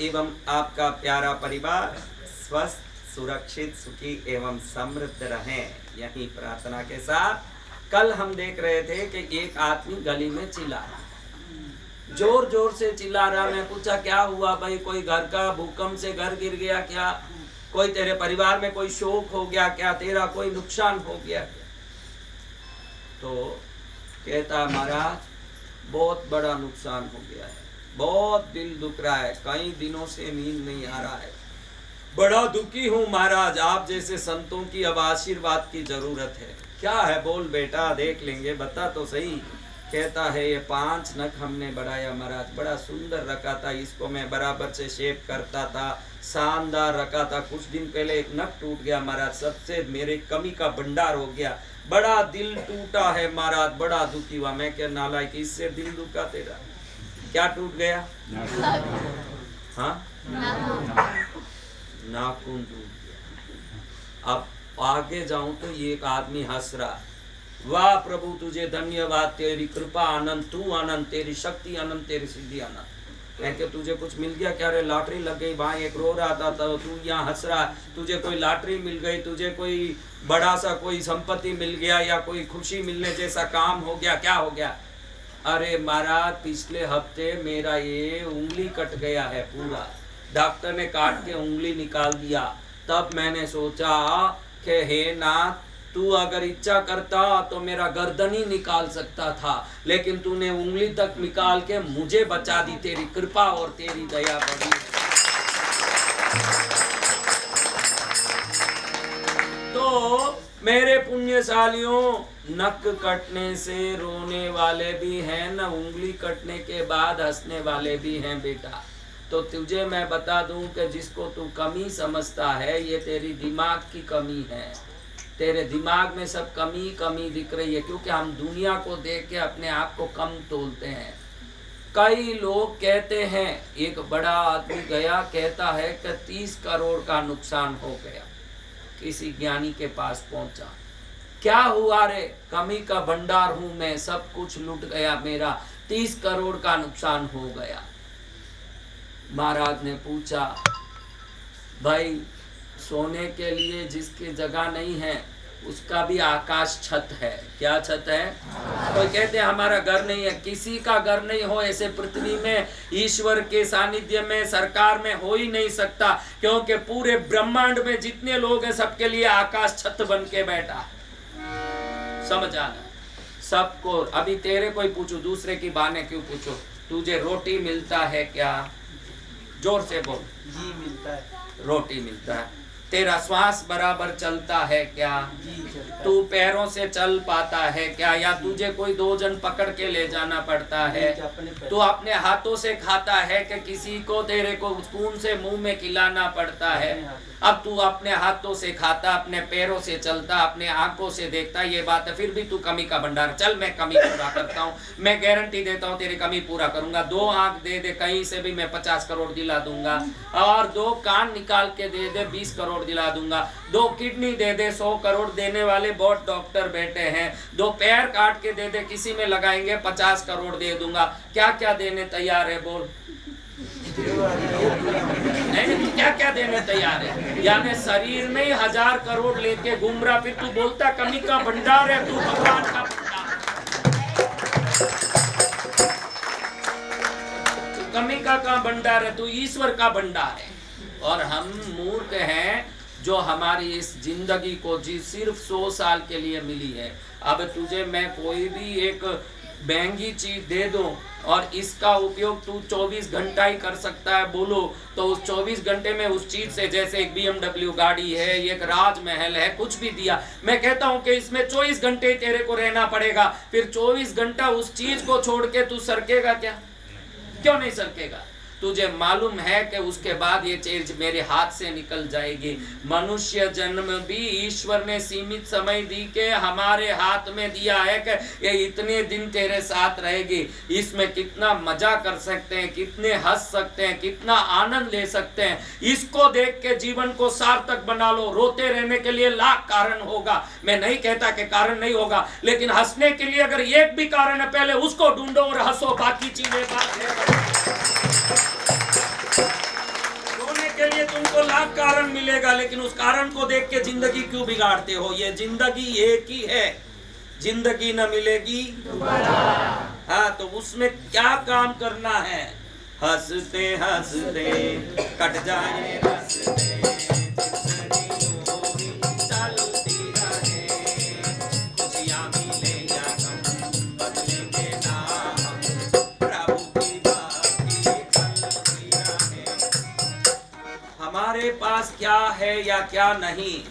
एवं आपका प्यारा परिवार स्वस्थ, सुरक्षित, सुखी एवं समृद्ध रहें, यही प्रार्थना के साथ। कल हम देख रहे थे कि एक आदमी गली में चिल्ला रहा, जोर जोर से चिल्ला रहा। मैं पूछा क्या हुआ भाई, कोई घर का भूकंप से घर गिर गया क्या, कोई तेरे परिवार में कोई शोक हो गया क्या, तेरा कोई नुकसान हो गया क्या? तो कहता महाराज बहुत बड़ा नुकसान हो गया है, बहुत दिल दुख रहा है, कई दिनों से नींद नहीं आ रहा है, बड़ा दुखी हूँ महाराज, आप जैसे संतों की अब आशीर्वाद की जरूरत है। क्या है बोल बेटा, देख लेंगे, बता तो सही। कहता है ये 5 नख हमने बढ़ाया महाराज, बड़ा सुंदर रखा था, इसको मैं बराबर से शेप करता था, शानदार रखा था। कुछ दिन पहले एक नख टूट गया महाराज, सबसे मेरे कमी का भंडार हो गया, बड़ा दिल टूटा है महाराज, बड़ा दुखी हुआ। मैं क्या नालायक, इससे दिल दुखा तेरा? क्या टूट गया? हाँ, नाखून टूट गया। अब आगे जाऊं तो ये एक आदमी हंस रहा, वाह प्रभु तुझे धन्यवाद, तेरी कृपा आनंद, तू आनंद, तेरी शक्ति आनंद, तेरी सिद्धि आनंद। मैं क्या तुझे कुछ मिल गया क्या रे? लॉटरी लग गई, वहां एक रो रहा था तो तू यहाँ हंस रहा, तुझे कोई लॉटरी मिल गई, तुझे कोई बड़ा सा कोई संपत्ति मिल गया या कोई खुशी मिलने जैसा काम हो गया, क्या हो गया? अरे महाराज पिछले हफ्ते मेरा ये उंगली कट गया है पूरा, डॉक्टर ने काट के उंगली निकाल दिया। तब मैंने सोचा कि हे नाथ, तू अगर इच्छा करता तो मेरा गर्दन ही निकाल सकता था, लेकिन तूने उंगली तक निकाल के मुझे बचा दी, तेरी कृपा और तेरी दया बड़ी। तो मेरे पुण्यशालियों, नक कटने से रोने वाले भी हैं न, उंगली कटने के बाद हंसने वाले भी हैं बेटा। तो तुझे मैं बता दूं कि जिसको तू कमी समझता है, ये तेरी दिमाग की कमी है, तेरे दिमाग में सब कमी कमी दिख रही है, क्योंकि हम दुनिया को देख के अपने आप को कम तोलते हैं। कई लोग कहते हैं, एक बड़ा आदमी गया, कहता है कि 30 करोड़ का नुकसान हो गया, किसी ज्ञानी के पास पहुंचा, क्या हुआ रे? कमी का भंडार हूं मैं, सब कुछ लुट गया मेरा, 30 करोड़ का नुकसान हो गया। महाराज ने पूछा, भाई सोने के लिए जिसकी जगह नहीं है उसका भी आकाश छत है। क्या छत है? कोई कहते हैं हमारा घर नहीं है, किसी का घर नहीं हो ऐसे पृथ्वी में, ईश्वर के सानिध्य में, सरकार में हो ही नहीं सकता, क्योंकि पूरे ब्रह्मांड में जितने लोग हैं सबके लिए आकाश छत बन के बैठा। समझ आना सबको। अभी तेरे कोई पूछो, दूसरे की बाने क्यों पूछो? तुझे रोटी मिलता है क्या? जोर से बोल। जी मिलता है। रोटी मिलता है। तेरा श्वास बराबर चलता है क्या? जी चलता है। तू पैरों से चल पाता है क्या, या तुझे कोई 2 जन पकड़ के ले जाना पड़ता है? तू अपने हाथों से खाता है कि किसी को तेरे को स्पून से मुंह में खिलाना पड़ता है? अब तू अपने हाथों से खाता, अपने पैरों से चलता, अपने आंखों से देखता, ये बात है, फिर भी तू कमी का भंडार। चल मैं कमी पूरा करता हूँ, मैं गारंटी देता हूँ तेरी कमी पूरा करूंगा। 2 आंख दे दे कहीं से भी, मैं 50 करोड़ दिला दूंगा, और 2 कान निकाल के दे दे 20 करोड़ दिला दूंगा, 2 किडनी दे दे 100 करोड़ देने वाले बहुत डॉक्टर बैठे हैं, 2 पैर काट के दे दे, किसी में लगाएंगे 50 करोड़ दे दूंगा। क्या क्या देने तैयार है बोल? नहीं, क्या क्या देने तैयार है? यानी शरीर में 1000 करोड़ लेके घूम रहा, फिर तू बोलता कमी का भंडार है, तू भगवान का भंडार। तू कमी का भंडार है, तू ईश्वर का भंडार है। और हम मूर्ख हैं जो हमारी इस जिंदगी को जी सिर्फ 100 साल के लिए मिली है। अब तुझे मैं कोई भी एक महंगी चीज दे दूं और इसका उपयोग तू 24 घंटा ही कर सकता है बोलो, तो उस 24 घंटे में उस चीज से, जैसे एक BMW गाड़ी है, एक राजमहल है, कुछ भी दिया, मैं कहता हूं कि इसमें 24 घंटे तेरे को रहना पड़ेगा, फिर 24 घंटा उस चीज को छोड़ के तू सरकेगा क्या? क्यों नहीं सरकेगा? तुझे मालूम है कि उसके बाद ये चीज मेरे हाथ से निकल जाएगी। मनुष्य जन्म भी ईश्वर ने सीमित समय दी के हमारे हाथ में दिया है कि ये इतने दिन तेरे साथ रहेगी। इसमें कितना मजा कर सकते हैं, कितने हंस सकते हैं, कितना आनंद ले सकते हैं। इसको देख के जीवन को सार्थक बना लो। रोते रहने के लिए लाख कारण होगा, मैं नहीं कहता कि कारण नहीं होगा, लेकिन हंसने के लिए अगर एक भी कारण है पहले उसको ढूंढो और हंसो, बाकी चीजें बात है। लिए तुमको लाख कारण मिलेगा, लेकिन उस कारण को देख के जिंदगी क्यों बिगाड़ते हो? ये जिंदगी एक ही है, जिंदगी न मिलेगी दोबारा। हाँ, तो उसमें क्या काम करना है? हंसते हंसते कट जाए रस्ते, हमारे पास क्या है या क्या नहीं,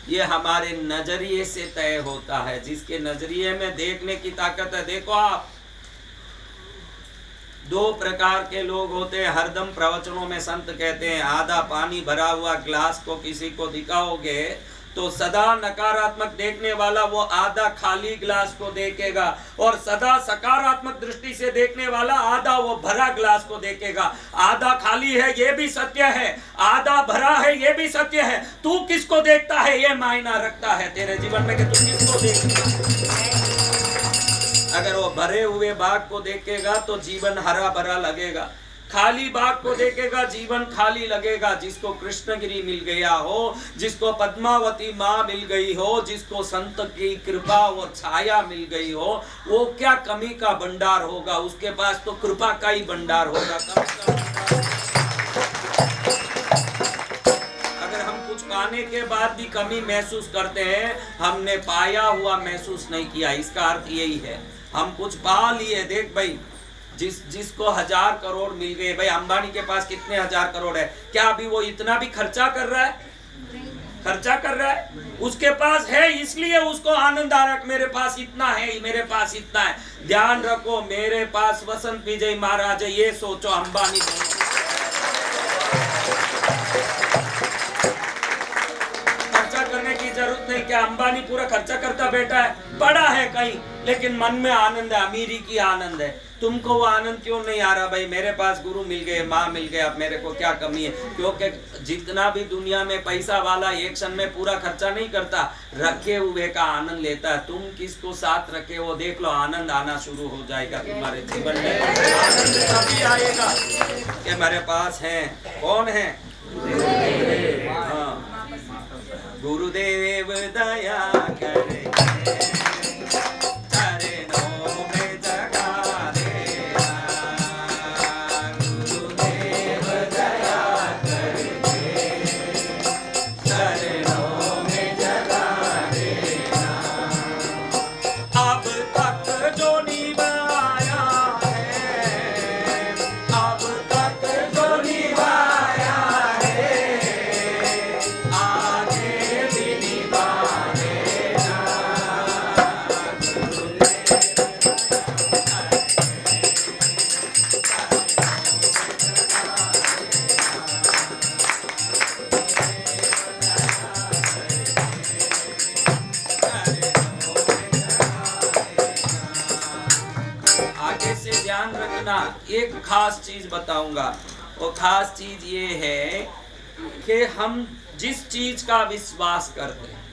ये हमारे नजरिए से तय होता है। जिसके नजरिए में देखने की ताकत है, देखो आप, दो प्रकार के लोग होते हैं। हरदम प्रवचनों में संत कहते हैं, आधा पानी भरा हुआ ग्लास को किसी को दिखाओगे तो सदा नकारात्मक देखने वाला वो आधा खाली ग्लास को देखेगा, और सदा सकारात्मक दृष्टि से देखने वाला आधा वो भरा ग्लास को देखेगा। आधा खाली है ये भी सत्य है, आधा भरा है ये भी सत्य है। तू किसको देखता है ये मायना रखता है तेरे जीवन में, कि तू किसको देखता है। अगर वो भरे हुए बाग को देखेगा तो जीवन हरा भरा लगेगा, खाली बाग को देखेगा जीवन खाली लगेगा। जिसको कृष्णगिरी मिल गया हो, जिसको पद्मावती माँ मिल गई हो, जिसको संत की कृपा और छाया मिल गई हो, वो क्या कमी का भंडार होगा? उसके पास तो कृपा का ही भंडार होगा। अगर हम कुछ पाने के बाद भी कमी महसूस करते हैं, हमने पाया हुआ महसूस नहीं किया, इसका अर्थ यही है। हम कुछ पा लिए, देख भाई, जिसको 1000 करोड़ मिल गए, भाई अंबानी के पास कितने 1000 करोड़ है, क्या अभी वो इतना भी खर्चा कर रहा है? खर्चा कर रहा है? उसके पास है इसलिए उसको आनंद आ रहा है, मेरे पास इतना है, मेरे पास इतना है। ध्यान रखो, मेरे पास वसंत विजय महाराज है, ये सोचो अंबानी खर्चा करने की जरूरत नहीं। क्या अंबानी पूरा खर्चा करता बैठा है? पड़ा है कहीं, लेकिन मन में आनंद है, अमीरी की आनंद है। तुमको वो आनंद क्यों नहीं आ रहा? भाई मेरे पास गुरु मिल गए, माँ मिल गए, अब मेरे को क्या कमी है? क्योंकि जितना भी दुनिया में पैसा वाला एक क्षण में पूरा खर्चा नहीं करता, रखे हुए का आनंद लेता है। तुम किसको साथ रखे हो देख लो, आनंद आना शुरू हो जाएगा तुम्हारे जीवन में। आनंद तभी आएगा कि मेरे पास है। कौन है? हाँ, गुरुदेव दया करे, एक खास चीज बताऊंगा। वो खास चीज ये है कि हम जिस चीज का विश्वास करते हैं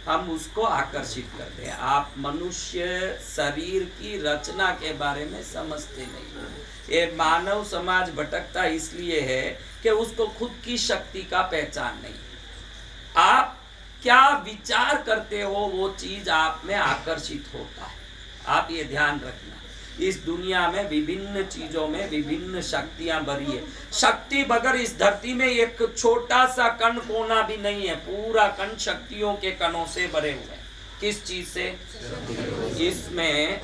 हम उसको आकर्षित करते हैं। आप मनुष्य शरीर की रचना के बारे में समझते नहीं। ये मानव समाज भटकता इसलिए है कि उसको खुद की शक्ति का पहचान नहीं। आप क्या विचार करते हो वो चीज आप में आकर्षित होता है। आप ये ध्यान रखना। इस दुनिया में विभिन्न चीजों में विभिन्न शक्तियां भरी है। शक्ति बगैर इस धरती में एक छोटा सा कण कोना भी नहीं है। पूरा कण शक्तियों के कणों से भरे हुए हैं। किस चीज से? इसमें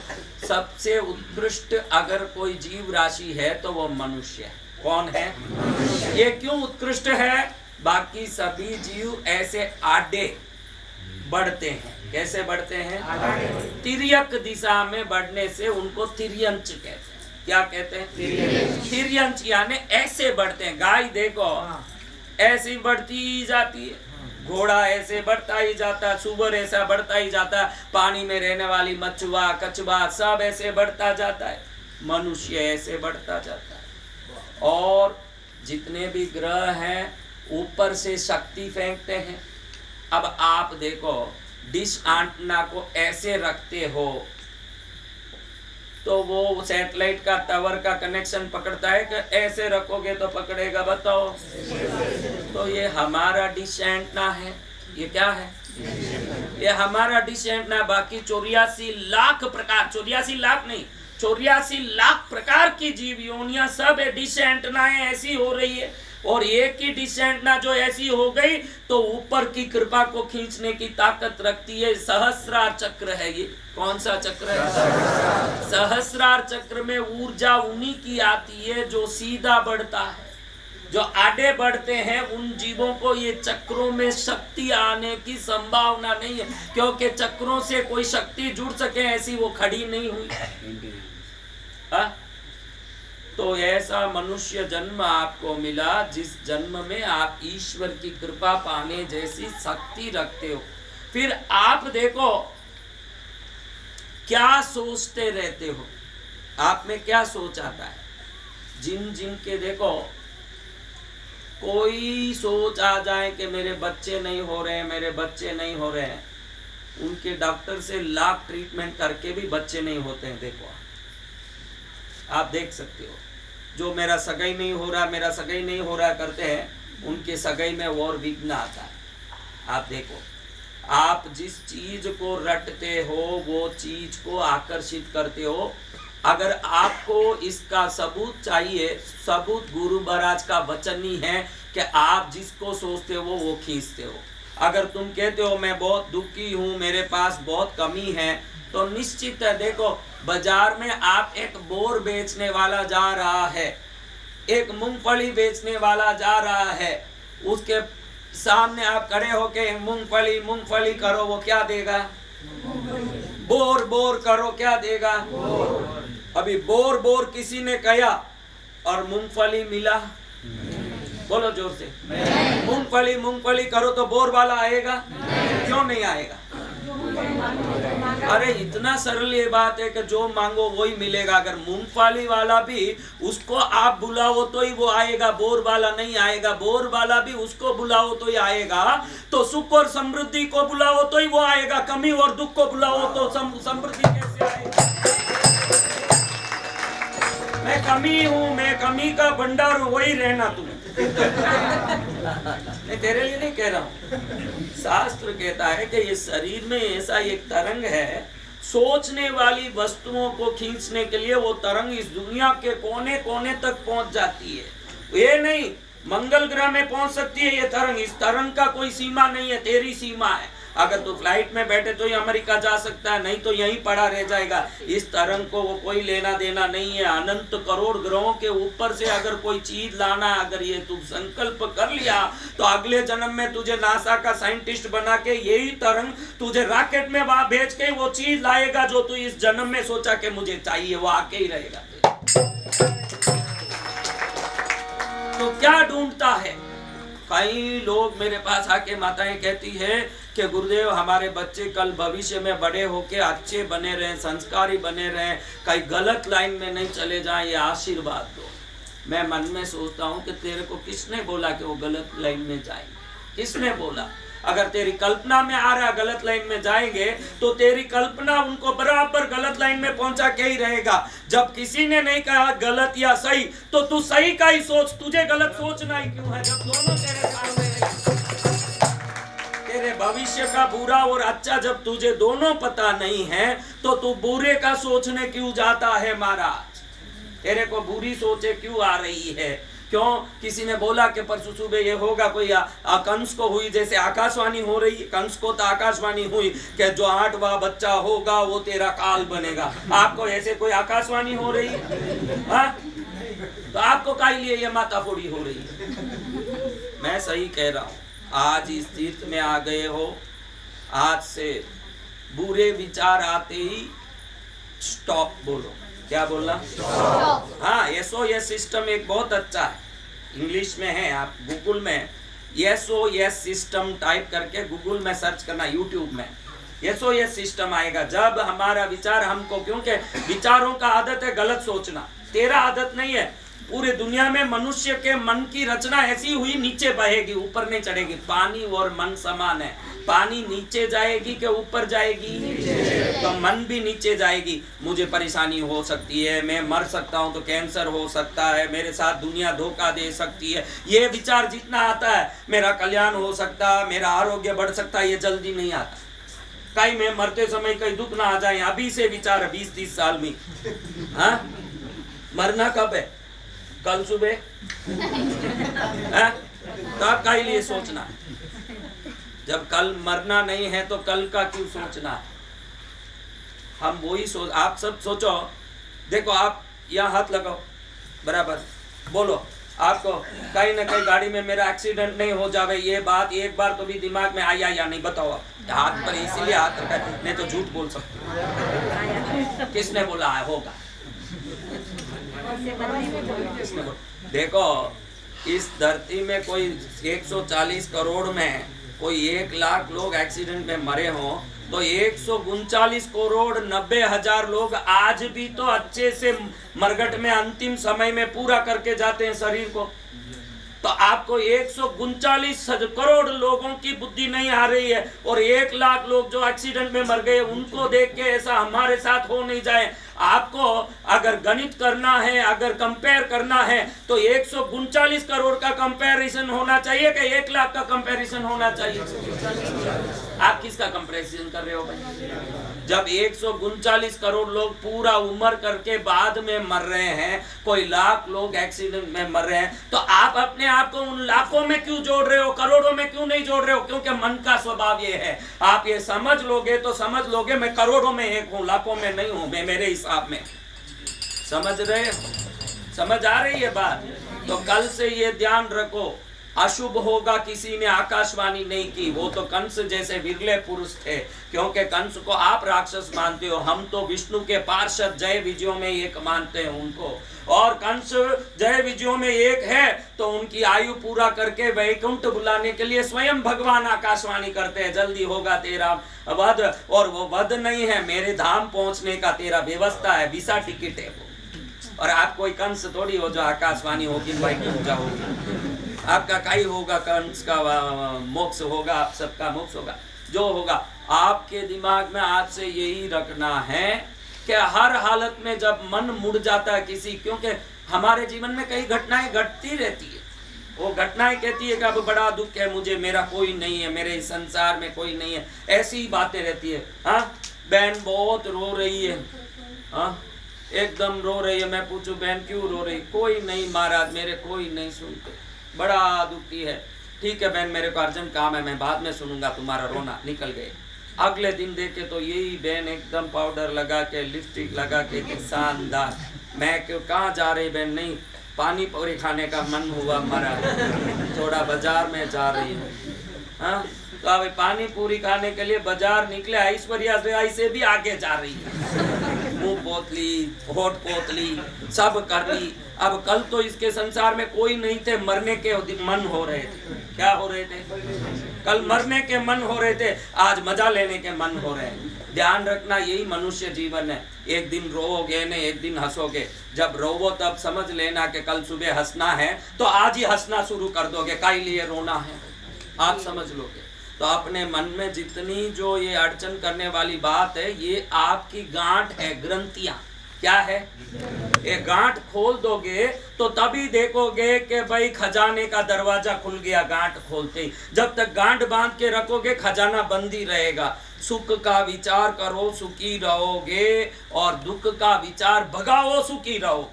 सबसे उत्कृष्ट अगर कोई जीव राशि है तो वो मनुष्य है। कौन है? ये क्यों उत्कृष्ट है? बाकी सभी जीव ऐसे आड़े बढ़ते हैं। कैसे बढ़ते हैं? तिर्यक दिशा में बढ़ने से उनको तिर्यंच कहते हैं। क्या कहते हैं? तिर्यंच यानी ऐसे बढ़ते हैं। गाय देखो ऐसी बढ़ती ही जाती है, घोड़ा ऐसे बढ़ता ही जाता है, सुअर ऐसा बढ़ता ही जाता है, पानी में रहने वाली मछुआ कछुआ सब ऐसे बढ़ता जाता है, मनुष्य ऐसे बढ़ता जाता है। और जितने भी ग्रह हैं ऊपर से शक्ति फेंकते हैं। अब आप देखो डिश एंटीना को ऐसे रखते हो तो वो सैटेलाइट का टावर का कनेक्शन पकड़ता है कि ऐसे रखोगे तो पकड़ेगा, बताओ। तो ये हमारा डिश एंटीना है, ये क्या है? ये हमारा डिश एंटीना। बाकी 84 लाख प्रकार, 84 लाख नहीं, 84 लाख प्रकार की जीव योनियां सब डिश एंटीनाएं ऐसी हो रही है। और एक ही डिश एंटीना जो ऐसी हो गई तो ऊपर की कृपा को खींचने की ताकत रखती है। सहस्रार चक्र है ये। कौन सा चक्र है? सहस्रार चक्र में ऊर्जा उन्हीं की आती है जो सीधा बढ़ता है। जो आगे बढ़ते हैं उन जीवों को ये चक्रों में शक्ति आने की संभावना नहीं है, क्योंकि चक्रों से कोई शक्ति जुड़ सके ऐसी वो खड़ी नहीं हुई। तो ऐसा मनुष्य जन्म आपको मिला जिस जन्म में आप ईश्वर की कृपा पाने जैसी शक्ति रखते हो। फिर आप देखो क्या सोचते रहते हो, आप में क्या सोच आता है। जिन के देखो कोई सोच आ जाए कि मेरे बच्चे नहीं हो रहे हैं, मेरे बच्चे नहीं हो रहे हैं, उनके डॉक्टर से लाख ट्रीटमेंट करके भी बच्चे नहीं होते हैं। देखो आप देख सकते हो, जो मेरा सगाई नहीं हो रहा, मेरा सगाई नहीं हो रहा करते हैं, उनके सगाई में और विघ्न आता है। आप देखो, आप जिस चीज को रटते हो वो चीज को आकर्षित करते हो। अगर आपको इसका सबूत चाहिए, सबूत गुरु महाराज का वचन ही है कि आप जिसको सोचते हो वो खींचते हो। अगर तुम कहते हो मैं बहुत दुखी हूँ, मेरे पास बहुत कमी है, तो निश्चित है। देखो बाजार में आप एक बोर बेचने वाला जा रहा है, एक मूंगफली बेचने वाला जा रहा है, उसके सामने आप खड़े होके मूंगफली मूंगफली करो, वो क्या देगा? बोर बोर करो, क्या देगा? अभी बोर बोर किसी ने कहा और मूंगफली मिला, बोलो जोर से। मूंगफली मूंगफली करो तो बोर वाला आएगा? क्यों नहीं आएगा? अरे इतना सरल ये बात है कि जो मांगो वही मिलेगा। अगर मूंगफली वाला भी उसको आप बुलाओ तो ही वो आएगा, बोर वाला नहीं आएगा। बोर वाला भी उसको बुलाओ तो ही आएगा। तो सुख और समृद्धि को बुलाओ तो ही वो आएगा, कमी और दुख को बुलाओ तो समृद्धि कैसे आएगी? मैं कमी हूँ, मैं कमी का भंडार हूँ, वही रहना तुम। मैं तेरे लिए नहीं कह रहा हूँ। शास्त्र कहता है कि ये शरीर में ऐसा एक तरंग है, सोचने वाली वस्तुओं को खींचने के लिए वो तरंग इस दुनिया के कोने कोने तक पहुंच जाती है। ये नहीं मंगल ग्रह में पहुंच सकती है ये तरंग। इस तरंग का कोई सीमा नहीं है, तेरी सीमा है। अगर तू फ्लाइट में बैठे तो ही अमेरिका जा सकता है, नहीं तो यहीं पड़ा रह जाएगा। इस तरंग को वो कोई लेना देना नहीं है। अनंत करोड़ ग्रहों के ऊपर से अगर कोई चीज लाना, अगर ये तू संकल्प कर लिया तो अगले जन्म में तुझे नासा का साइंटिस्ट बना के यही तरंग तुझे रॉकेट में वहां भेज के वो चीज लाएगा जो तू इस जन्म में सोचा कि मुझे चाहिए, वो आके ही रहेगा। तो क्या ढूंढता है? कई लोग मेरे पास आके माताएं कहती है कि गुरुदेव हमारे बच्चे कल भविष्य में बड़े होके अच्छे बने रहें, संस्कारी बने रहें, कहीं गलत लाइन में नहीं चले जाएं, ये आशीर्वाद दो। मैं मन में सोचता हूँ कि तेरे को किसने बोला कि वो गलत लाइन में जाएंगे? किसने बोला? अगर तेरी कल्पना में आ रहा गलत लाइन में जाएंगे तो तेरी कल्पना उनको बराबर गलत लाइन में पहुंचा के ही रहेगा। जब किसी ने नहीं कहा गलत या सही तो तू सही का ही सोच, तुझे गलत सोचना ही क्यों है? जब दोनों तेरे सामने तेरे भविष्य का बुरा और अच्छा जब तुझे दोनों पता नहीं है तो तू बुरे का सोचने क्यों जाता है? महाराज तेरे को बुरी सोचे क्यों आ रही है? क्यों? किसी ने बोला कि परसों सुबह ये होगा, कोई कंस को हुई, जैसे आकाशवाणी हो रही है, कंस को तो आकाशवाणी हुई कि जो 8वां बच्चा होगा वो तेरा काल बनेगा। आपको ऐसे कोई आकाशवाणी हो रही है? हाँ? तो आपको काहे लिए ये माताफोड़ी हो रही है? मैं सही कह रहा हूँ। आज इस तीर्थ में आ गए हो, आज से बुरे विचार आते ही स्टॉप बोलो। क्या बोलना? हाँ, SOS सिस्टम एक बहुत अच्छा है, इंग्लिश में है, आप गूगल में SOS सिस्टम टाइप करके गूगल में सर्च करना, यूट्यूब में SOS सिस्टम आएगा। जब हमारा विचार हमको, क्योंकि विचारों का आदत है गलत सोचना, तेरा आदत नहीं है। पूरे दुनिया में मनुष्य के मन की रचना ऐसी हुई, नीचे बहेगी, ऊपर नहीं चढ़ेगी। पानी और मन समान है, पानी नीचे जाएगी कि ऊपर जाएगी? तो मन भी नीचे जाएगी। मुझे परेशानी हो सकती है, मैं मर सकता हूँ, तो कैंसर हो सकता है, मेरे साथ दुनिया धोखा दे सकती है, ये विचार जितना आता है, मेरा कल्याण हो सकता है, मेरा आरोग्य बढ़ सकता है, ये जल्दी नहीं आता। कहीं मैं मरते समय कहीं दुख ना आ जाए, अभी से विचार 20-30 साल में। हाँ, मरना कब है? कल सुबह? तब का लिए सोचना। जब कल मरना नहीं है तो कल का क्यों सोचना? हम वही सोच, आप सब सोचो। देखो, आप यहाँ हाथ लगाओ, बराबर बोलो, आपको कहीं ना कहीं गाड़ी में मेरा एक्सीडेंट नहीं हो जावे, ये बात एक बार तो भी दिमाग में आया या नहीं? बताओ आप। हाथ पर इसीलिए हाथ रखा, नहीं तो झूठ बोल सकते हो। किसने बोला है होगा? किसने बोला? देखो, इस धरती में कोई 140 करोड़ में कोई 1 लाख लोग एक्सीडेंट में मरे हों, तो 139 करोड़ 90,000 लोग आज भी तो अच्छे से मरघट में अंतिम समय में पूरा करके जाते हैं शरीर को। तो आपको 139 करोड़ लोगों की बुद्धि नहीं आ रही है, और 1 लाख लोग जो एक्सीडेंट में मर गए, उनको देख के ऐसा हमारे साथ हो नहीं जाए। आपको अगर गणित करना है, अगर कंपेयर करना है, तो 139 करोड़ का कंपैरिजन होना चाहिए कि 1 लाख का कंपैरिजन होना चाहिए? आप किसका कंपैरिजन कर रहे हो भाई? जब 139 करोड़ लोग पूरा उम्र करके बाद में मर रहे हैं, कोई लाख लोग एक्सीडेंट में मर रहे हैं, तो आप अपने आप को उन लाखों में क्यों जोड़ रहे हो, करोड़ों में क्यों नहीं जोड़ रहे हो? क्योंकि मन का स्वभाव ये है। आप ये समझ लोगे तो समझ लोगे मैं करोड़ों में एक हूँ, लाखों में नहीं हूँ, मैं मेरे हिसाब में। समझ रहे हो? समझ आ रही है बात? तो कल से ये ध्यान रखो, अशुभ होगा किसी ने आकाशवाणी नहीं की। वो तो कंस जैसे विरले पुरुष थे, क्योंकि कंस को आप राक्षस मानते हो, हम तो विष्णु के पार्षद जय विजयों में एक मानते हैं उनको। और कंस जय विजयों में एक है, तो उनकी आयु पूरा करके वैकुंठ बुलाने के लिए स्वयं भगवान आकाशवाणी करते हैं, जल्दी होगा तेरा वध। और वो वध नहीं है, मेरे धाम पहुंचने का तेरा व्यवस्था है, वीसा टिकट है वो। और आप कोई कंस थोड़ी हो जो आकाशवाणी होगी वैकुंठ जाओगे। आपका कई होगा, कंस का मोक्ष होगा, आप सबका मोक्ष होगा। जो होगा, आपके दिमाग में आज से यही रखना है कि हर हालत में जब मन मुड़ जाता है किसी, क्योंकि हमारे जीवन में कई घटनाएं घटती रहती है, वो घटनाएं कहती है कि अब बड़ा दुख है मुझे, मेरा कोई नहीं है, मेरे संसार में कोई नहीं है, ऐसी ही बातें रहती है। हाँ, बहन बहुत रो रही है, हाँ एकदम रो रही है। मैं पूछूं बहन क्यों रो रही? कोई नहीं महाराज, मेरे कोई नहीं सुनते, बड़ा दुखी है। ठीक है बहन, मेरे को अर्जेंट काम है, मैं बाद में सुनूंगा तुम्हारा रोना। निकल गए। अगले दिन देखे तो यही बहन एकदम पाउडर लगा के, लिपस्टिक लगा के, शानदार। मैं क्यों, कहाँ जा रही बहन? नहीं, पानी पूरी खाने का मन हुआ हमारा, थोड़ा बाजार में जा रही है। हाँ, तो अब पानी पूरी खाने के लिए बाजार निकले, ऐश्वर्या राय से भी आगे जा रही है, मुंह पोतली, होठ पोतली, सब कर ली। अब कल तो इसके संसार में कोई नहीं थे, मरने के मन हो रहे थे। क्या हो रहे थे? कल मरने के मन हो रहे थे, आज मजा लेने के मन हो रहे हैं। ध्यान रखना, यही मनुष्य जीवन है। एक दिन रोओगे ने, एक दिन हंसोगे। जब रोवो तब समझ लेना कि कल सुबह हंसना है, तो आज ही हंसना शुरू कर दोगे, काहे लिए रोना है, आप समझ लोगे। तो अपने मन में जितनी जो ये अड़चन करने वाली बात है, ये आपकी गांठ है, ग्रंथियां। क्या है? ये गांठ खोल दोगे तो तभी देखोगे कि भाई खजाने का दरवाजा खुल गया गांठ खोलते ही। जब तक गांठ बांध के रखोगे, खजाना बंद ही रहेगा। सुख का विचार करो, सुखी रहोगे, और दुख का विचार भगाओ, सुखी रहो।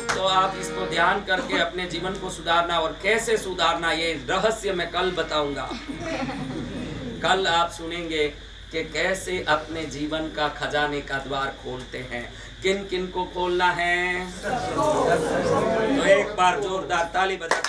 तो आप इसको ध्यान करके अपने जीवन को सुधारना, और कैसे सुधारना ये रहस्य मैं कल बताऊंगा। कल आप सुनेंगे कि कैसे अपने जीवन का खजाने का द्वार खोलते हैं। किन किन को खोलना है? तो एक बार जोरदार ताली बजा